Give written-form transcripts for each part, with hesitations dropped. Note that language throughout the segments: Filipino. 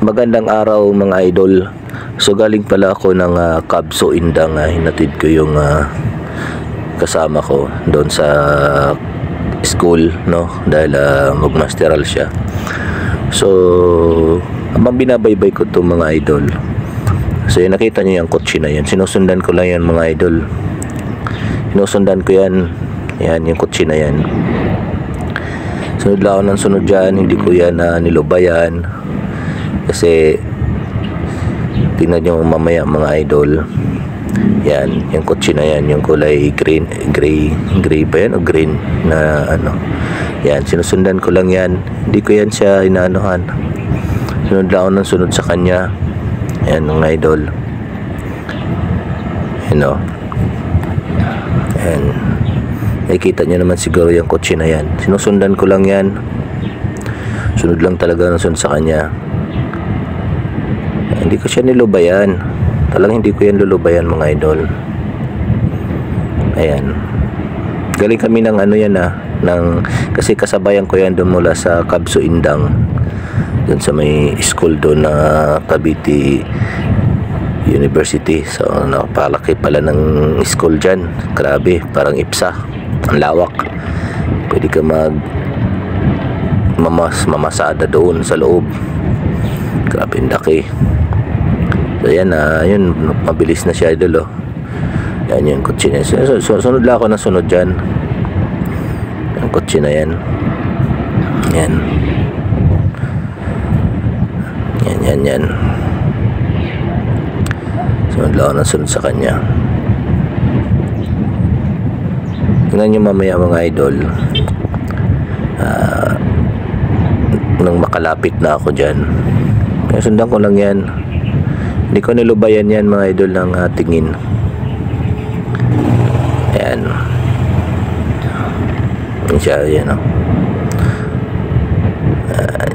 Magandang araw mga idol. So galing pala ako ng Kabso Indang, hinatid ko yung kasama ko doon sa school, no, dahil magmasteral siya. So habang binabaybay ko to mga idol, so yun, nakita niyo yung kotse na yan, sinusundan ko lang yan mga idol. Sinusundan ko yan, yan yung kotse na yan. Sunod lang ako ng sunod dyan, hindi ko yan nilubayan. Kasi tingnan nyo mamaya mga idol, yan, yung kotse na yan, yung kulay green, gray ba yan o green na ano, yan, sinusundan ko lang yan, hindi ko yan siya inaanohan. Sunod lang ako ng sunod sa kanya, yan mga idol, you know, yan, nakikita nyo naman siguro yung kotse na yan, sinusundan ko lang yan, sunod lang talaga ng sunod sa kanya. Hindi ko siya nilubayan, talagang hindi ko yan lulubayan mga idol. Ayan, galing kami ng ano yan kasi kasabayan ko yan doon mula sa Kabso Indang, doon sa may school doon na Cavite University. So napalaki pala ng school dyan, grabe, parang IPSA, ang lawak, pwede ka mamasada doon sa loob, grabe ang laki. So yan, yun, mabilis na siya idol, oh. Yan yung kotse na yan. Sunod lang ako na sunod dyan, yung kotse na yan. Yan, yan. Sunod lang ako na sunod sa kanya. Tingnan nyo mamaya mga idol, nang makalapit na ako dyan, kaya sundan ko lang yan. Hindi ko nilubayan yan mga idol ng tingin. Ayan. Yan siya, yan, oh.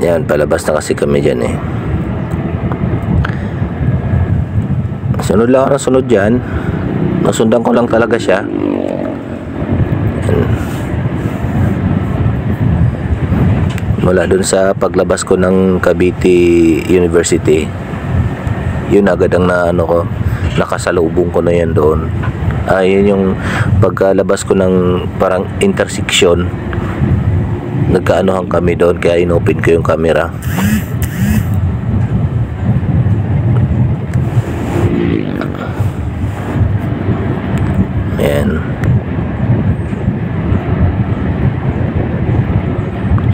Yan, palabas na kasi kami dyan, eh. Sunod lang ako ng sunod dyan. Nasundan ko lang talaga siya. Ayan. Mula dun sa paglabas ko ng Cavite University, yun agad ang nakasalubong ko na yan doon. Yun yung pagkalabas ko ng parang intersection, nagkaanohan kami doon, kaya inopen ko yung camera. Ayan,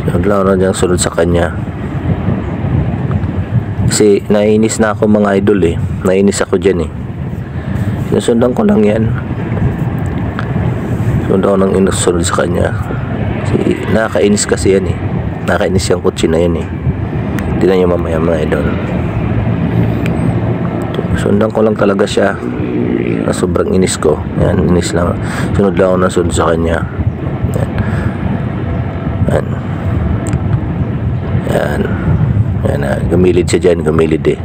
sunod lang na dyan, sunod sa kanya. Kasi nainis na ako mga idol, eh. Nainis ako dyan, eh. Sinusundan ko lang yan. Sunod ako ng inusunod sa kanya. Kasi nakakainis kasi yan, eh. Nakakainis yung kotse na yan, eh. Tignan nyo mamaya mga idol. Sundan ko lang talaga siya. Na sobrang inis ko. Yan, inis lang. Sunod lang ako ng sunod sa kanya. Yan. Yan. Yan. Yan, gumilid siya dyan, gumilid, eh.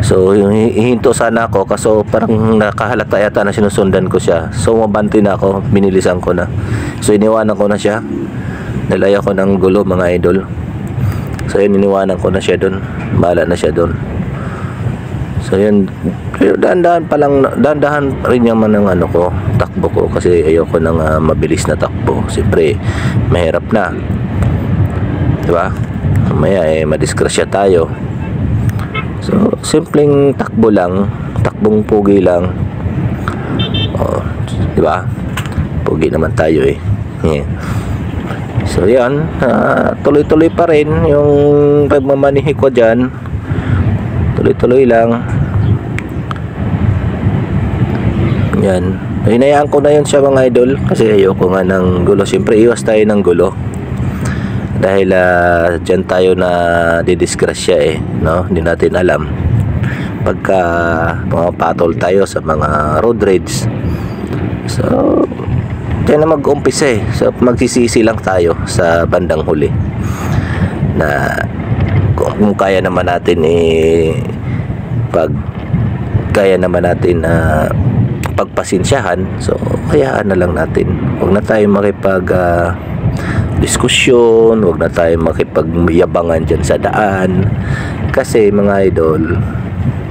So yung hihinto sana ako, kaso parang nakahalata yata na sinusundan ko siya. So mabanti na ako, binilisan ko na. So iniwanan ko na siya, nilaya ko ng gulo mga idol. So yun, iniwanan ko na siya doon, bahala na siya doon. So yun, dahan-dahan rin naman ng takbo ko, kasi ayoko nang mabilis na takbo. Siyempre mahirap na, diba? Mamaya madisgrasya tayo. So simpleng takbo lang, takbong pugi lang, di ba? Pugi naman tayo, eh. Yeah. So yan, tuloy-tuloy pa rin yung pagmamanihi ko dyan, tuloy-tuloy lang. Yan, hinayaan ko na yun siya mga idol, kasi ayoko nga ng gulo. Siyempre iwas tayo ng gulo, dahil dyan tayo na didisgrasya, eh, no? Hindi natin alam pagka mga patol tayo sa mga road rage. So dyan na mag-umpisa, eh. So magsisisi lang tayo sa bandang huli, na kung kaya naman natin, kaya naman natin pagpasensyahan, so hayaan na lang natin. Huwag na tayo diskusyon, huwag na tayo makipagyabangan dyan sa daan. Kasi mga idol,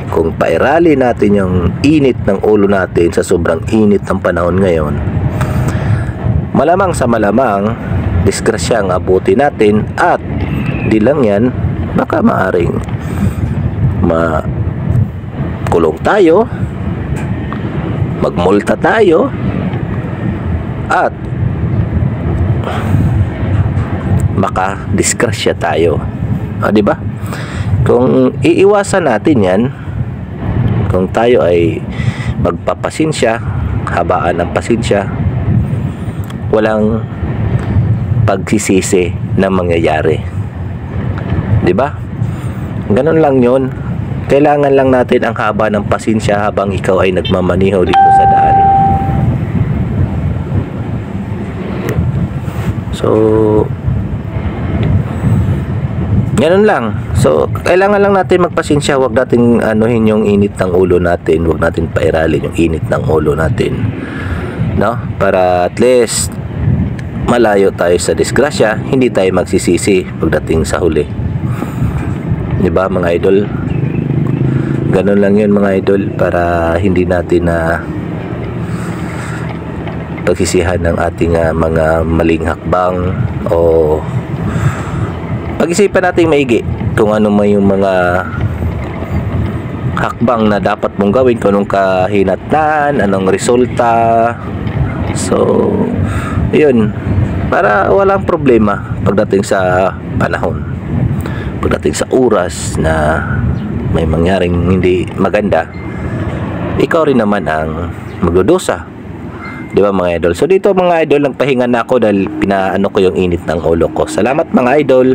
kung pairali natin yung init ng ulo natin sa sobrang init ng panahon ngayon, malamang sa malamang disgrasya ang abuti natin, at di lang yan, baka maaring makulong tayo, magmulta tayo, at makadisgrasya tayo. Di ba? Kung iiwasan natin yan, kung tayo ay magpapasensya, habaan ng pasensya, walang pagsisisi na mangyayari. Di ba? Ganun lang yun. Kailangan lang natin ang haba ng pasensya habang ikaw ay nagmamaniho dito sa daan. So, ganun lang. So, kailangan lang natin magpasensya. Huwag natin anuhin yung init ng ulo natin. Huwag natin pairalin yung init ng ulo natin. No? Para at least malayo tayo sa disgrasya, hindi tayo magsisisi pagdating sa huli. Diba mga idol? Ganun lang yun mga idol, para hindi natin na pagsisihan ng ating mga maling hakbang, o pag-isipan natin maigi kung ano man yung mga hakbang na dapat mong gawin, kung anong kahinatnan, anong resulta. So, yun, para walang problema pagdating sa panahon, pagdating sa oras na may mangyaring hindi maganda, ikaw rin naman ang magdudusa. Di ba mga idol? So dito mga idol, nagpahinga na ako dahil pinaano ko yung init ng ulo ko. Salamat mga idol.